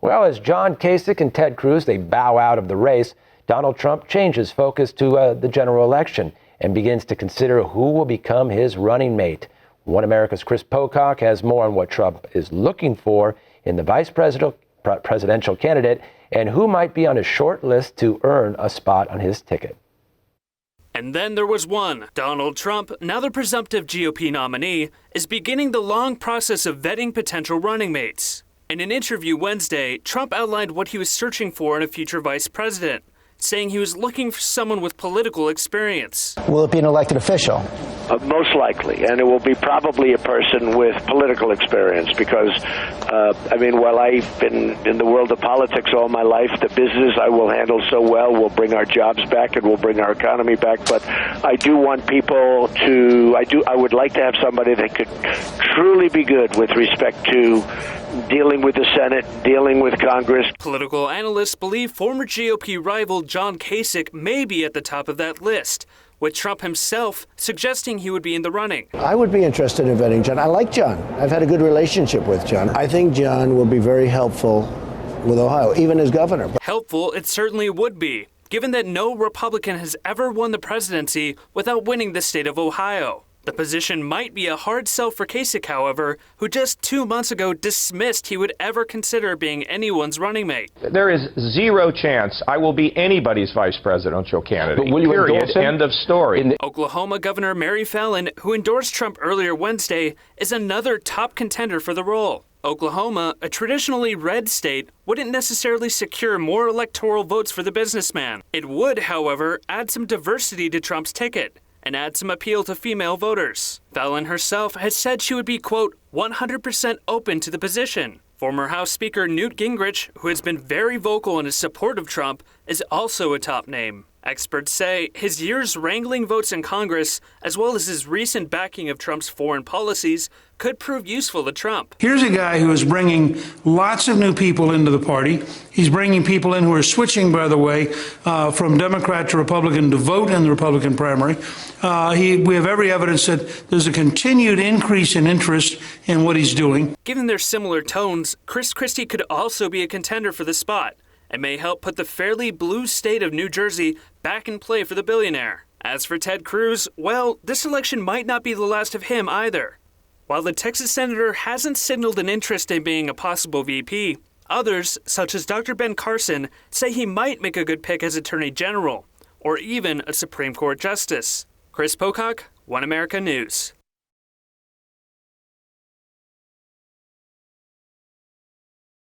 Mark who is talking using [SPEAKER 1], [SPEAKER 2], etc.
[SPEAKER 1] Well, as John Kasich and Ted Cruz, they bow out of the race, Donald Trump changes focus to the general election and begins to consider who will become his running mate. One America's Chris Pocock has more on what Trump is looking for in the presidential candidate and who might be on his short list to earn a spot on his ticket.
[SPEAKER 2] And then there was one. Donald Trump, now the presumptive GOP nominee, is beginning the long process of vetting potential running mates. In an interview Wednesday, Trump outlined what he was searching for in a future vice president, saying he was looking for someone with political experience.
[SPEAKER 3] Will it be an elected official?
[SPEAKER 4] Most likely, and it will be probably a person with political experience because, while I've been in the world of politics all my life, the business I will handle so well will bring our jobs back and will bring our economy back. But I do want people to, I would like to have somebody that could truly be good with respect to dealing with the Senate, dealing with Congress.
[SPEAKER 2] Political analysts believe former GOP rival John Kasich may be at the top of that list, with Trump himself suggesting he would be in the running.
[SPEAKER 3] I would be interested in vetting John. I like John. I've had a good relationship with John. I think John will be very helpful with Ohio, even as governor.
[SPEAKER 2] Helpful it certainly would be, given that no Republican has ever won the presidency without winning the state of Ohio. The position might be a hard sell for Kasich, however, who just 2 months ago dismissed he would ever consider being anyone's running mate.
[SPEAKER 5] There is zero chance I will be anybody's vice presidential candidate.
[SPEAKER 1] But will you
[SPEAKER 5] period.
[SPEAKER 1] endorse him?
[SPEAKER 5] End of story.
[SPEAKER 2] Oklahoma Governor Mary Fallin, who endorsed Trump earlier Wednesday, is another top contender for the role. Oklahoma, a traditionally red state, wouldn't necessarily secure more electoral votes for the businessman. It would, however, add some diversity to Trump's ticket and add some appeal to female voters. Fallin herself has said she would be, quote, 100% open to the position. Former House Speaker Newt Gingrich, who has been very vocal in his support of Trump, is also a top name. Experts say his years wrangling votes in Congress, as well as his recent backing of Trump's foreign policies, could prove useful to Trump.
[SPEAKER 6] Here's a guy who is bringing lots of new people into the party. He's bringing people in who are switching, by the way, from Democrat to Republican to vote in the Republican primary. We have every evidence that there's a continued increase in interest in what he's doing.
[SPEAKER 2] Given their similar tones, Chris Christie could also be a contender for the spot and may help put the fairly blue state of New Jersey back in play for the billionaire. As for Ted Cruz, well, this election might not be the last of him either. While the Texas senator hasn't signaled an interest in being a possible VP, others, such as Dr. Ben Carson, say he might make a good pick as Attorney General, or even a Supreme Court Justice. Chris Pocock, One America News.